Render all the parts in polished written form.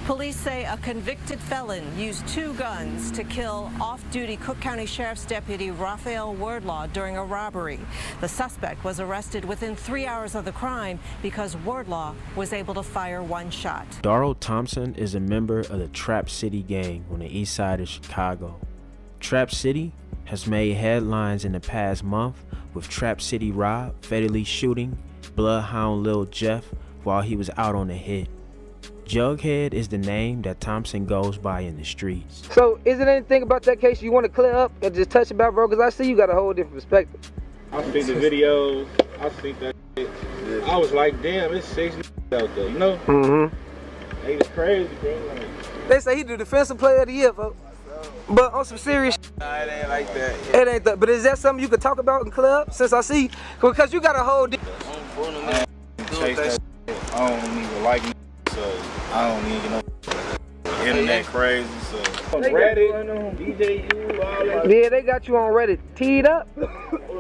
Police say a convicted felon used 2 guns to kill off-duty Cook County Sheriff's Deputy Raphael Wardlaw during a robbery. The suspect was arrested within 3 hours of the crime because Wardlaw was able to fire 1 shot. Darrell Thompson is a member of the Trap City gang on the east side of Chicago. Trap City has made headlines in the past month with TrapCity Rob fatally shooting Bloodhound Lil Jeff while he was out on a hit. JuggHead is the name that Thompson goes by in the streets. So, is there anything about that case you want to clear up and just touch about, bro? Because I see you got a whole different perspective. I see the videos. I think that shit. I was like, damn, it's 6 out there, you know? Mm-hmm. They was crazy, bro. Like, they say he the defensive player of the year, folks. But on some serious nah, it ain't like that. It ain't that. But is that something you could talk about in club? Since I see, because you got a whole. I don't even like me, so I don't even know. Internet crazy, so. Reddit, DJU, all that. Yeah, they got you on Reddit teed up.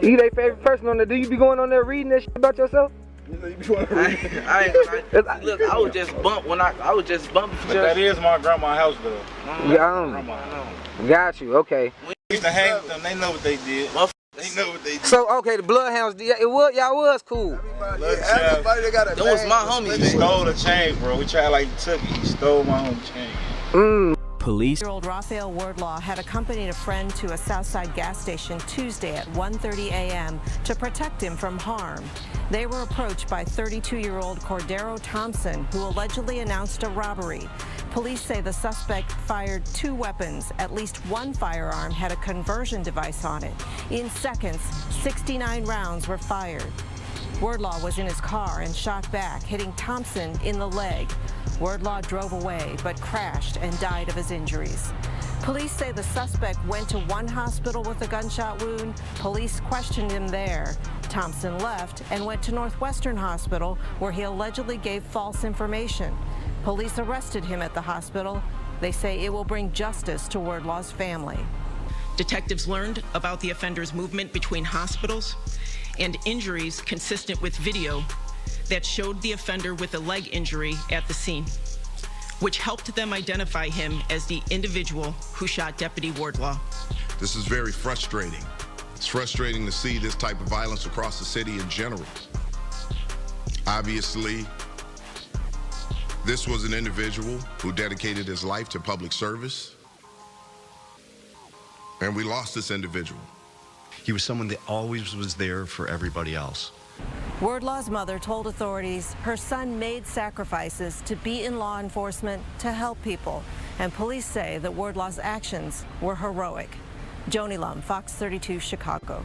You their favorite person on there. Do you be going on there reading that shit about yourself? Look, I was just bumped when I was just bumping. But that is my grandma's house, though. Got you. Okay. We used to hang with them. They know what they did. They know what they did. So okay, the Bloodhounds. Y'all was cool. Everybody got a that was my homie. He stole the chain, bro. We tried like he took it. He stole my own chain. Police. Year-old Raphael Wardlaw had accompanied a friend to a Southside gas station Tuesday at 1:30 a.m. to protect him from harm. They were approached by 32-year-old Cordero Thompson, who allegedly announced a robbery. Police say the suspect fired 2 weapons. At least 1 firearm had a conversion device on it. In seconds, 69 rounds were fired. Wardlaw was in his car and shot back, hitting Thompson in the leg. Wardlaw drove away but crashed and died of his injuries. Police say the suspect went to one hospital with a gunshot wound. Police questioned him there. Thompson left and went to Northwestern Hospital, where he allegedly gave false information. Police arrested him at the hospital. They say it will bring justice to Wardlaw's family. Detectives learned about the offender's movement between hospitals and injuries consistent with video that showed the offender with a leg injury at the scene, which helped them identify him as the individual who shot Deputy Wardlaw. This is very frustrating. It's frustrating to see this type of violence across the city in general. Obviously, this was an individual who dedicated his life to public service, and we lost this individual. He was someone that always was there for everybody else. Wardlaw's mother told authorities her son made sacrifices to be in law enforcement to help people, and police say that Wardlaw's actions were heroic. Joni Lum, Fox 32, Chicago.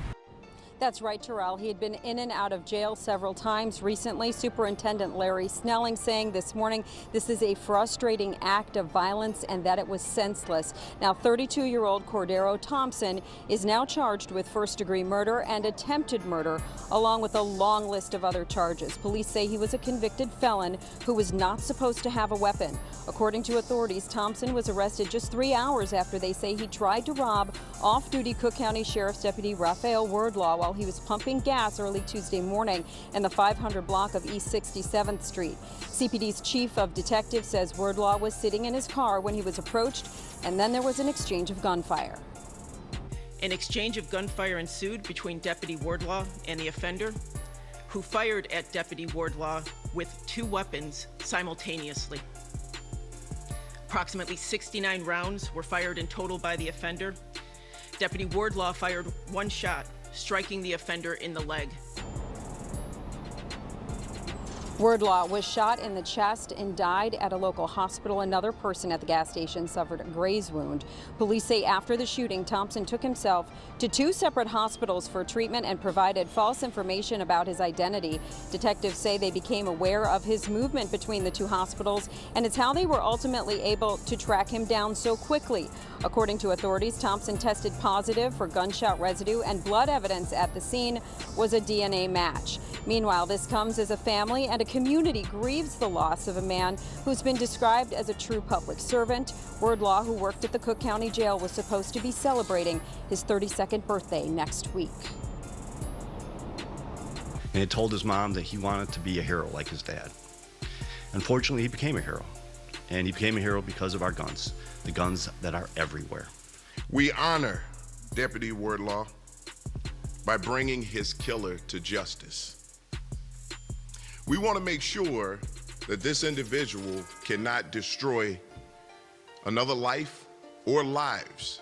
That's right, Terrell. He had been in and out of jail several times recently. Superintendent Larry Snelling saying this morning this is a frustrating act of violence and that it was senseless. Now, 32-year-old Cordero Thompson is now charged with first-degree murder and attempted murder, along with a long list of other charges. Police say he was a convicted felon who was not supposed to have a weapon. According to authorities, Thompson was arrested just 3 hours after they say he tried to rob off-duty Cook County Sheriff's Deputy Raphael Wardlaw while he was pumping gas early Tuesday morning in the 500 block of East 67th Street. CPD's chief of detectives says Wardlaw was sitting in his car when he was approached, and then there was an exchange of gunfire. An exchange of gunfire ensued between Deputy Wardlaw and the offender, who fired at Deputy Wardlaw with 2 weapons simultaneously. Approximately 69 rounds were fired in total by the offender. Deputy Wardlaw fired 1 shot, striking the offender in the leg. Wardlaw was shot in the chest and died at a local hospital. Another person at the gas station suffered a graze wound. Police say after the shooting, Thompson took himself to 2 separate hospitals for treatment and provided false information about his identity. Detectives say they became aware of his movement between the 2 hospitals, and it's how they were ultimately able to track him down so quickly. According to authorities, Thompson tested positive for gunshot residue, and blood evidence at the scene was a DNA match. Meanwhile, this comes as a family and a community grieves the loss of a man who's been described as a true public servant. Wardlaw, who worked at the Cook County Jail, was supposed to be celebrating his 32nd birthday next week. And he told his mom that he wanted to be a hero like his dad. Unfortunately, he became a hero. And he became a hero because of our guns, the guns that are everywhere. We honor Deputy Wardlaw by bringing his killer to justice. We want to make sure that this individual cannot destroy another life or lives.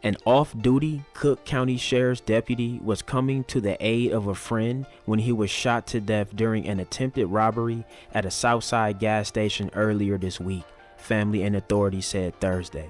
An off-duty Cook County Sheriff's deputy was coming to the aid of a friend when he was shot to death during an attempted robbery at a Southside gas station earlier this week, family and authorities said Thursday.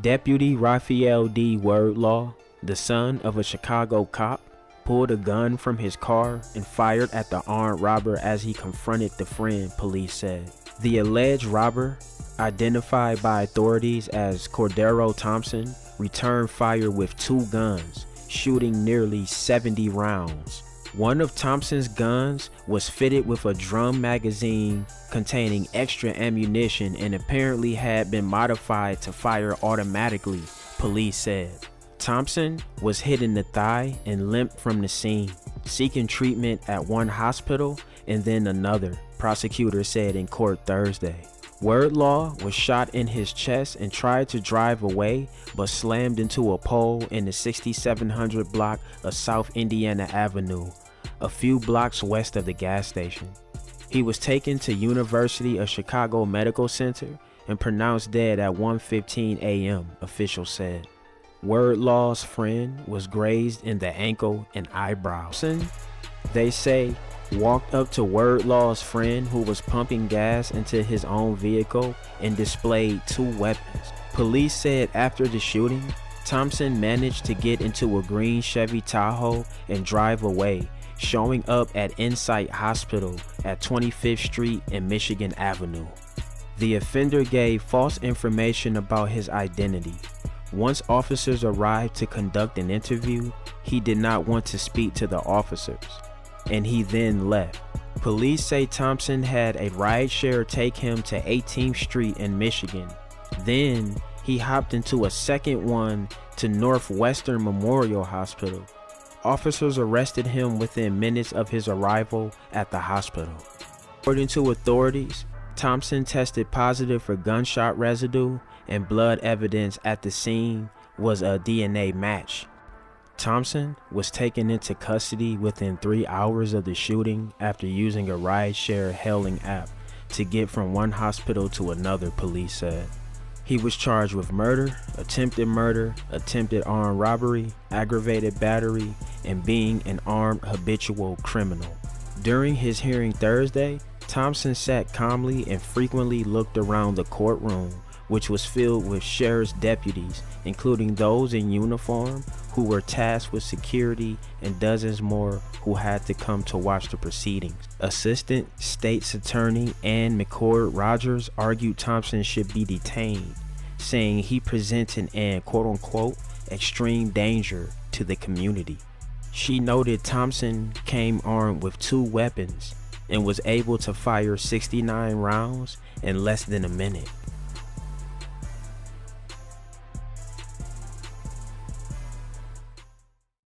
Deputy Raphael D. Wordlaw, the son of a Chicago cop, pulled a gun from his car and fired at the armed robber as he confronted the friend, police said. The alleged robber, identified by authorities as Cordero Thompson, returned fire with 2 guns, shooting nearly 70 rounds. One of Thompson's guns was fitted with a drum magazine containing extra ammunition and apparently had been modified to fire automatically, police said. Thompson was hit in the thigh and limped from the scene, seeking treatment at one hospital and then another, prosecutors said in court Thursday. Wordlaw was shot in his chest and tried to drive away, but slammed into a pole in the 6700 block of South Indiana Avenue, a few blocks west of the gas station. He was taken to University of Chicago Medical Center and pronounced dead at 1:15 a.m., officials said. Wordlaw's friend was grazed in the ankle and eyebrow. They say, walked up to Wordlaw's friend who was pumping gas into his own vehicle and displayed 2 weapons. Police said after the shooting, Thompson managed to get into a green Chevy Tahoe and drive away, showing up at Insight Hospital at 25th Street and Michigan Avenue. The offender gave false information about his identity. Once officers arrived to conduct an interview, he did not want to speak to the officers, and he then left. Police say Thompson had a rideshare take him to 18th Street in Michigan. Then he hopped into a second one to Northwestern Memorial Hospital. Officers arrested him within minutes of his arrival at the hospital. According to authorities, Thompson tested positive for gunshot residue, and blood evidence at the scene was a DNA match. Thompson was taken into custody within 3 hours of the shooting after using a rideshare hailing app to get from one hospital to another, police said. He was charged with murder, attempted armed robbery, aggravated battery, and being an armed habitual criminal. During his hearing Thursday, Thompson sat calmly and frequently looked around the courtroom, which was filled with sheriff's deputies, including those in uniform who were tasked with security and dozens more who had to come to watch the proceedings. Assistant State's Attorney Ann McCord Rogers argued Thompson should be detained, saying he presented an quote-unquote extreme danger to the community. She noted Thompson came armed with 2 weapons and was able to fire 69 rounds in less than a minute.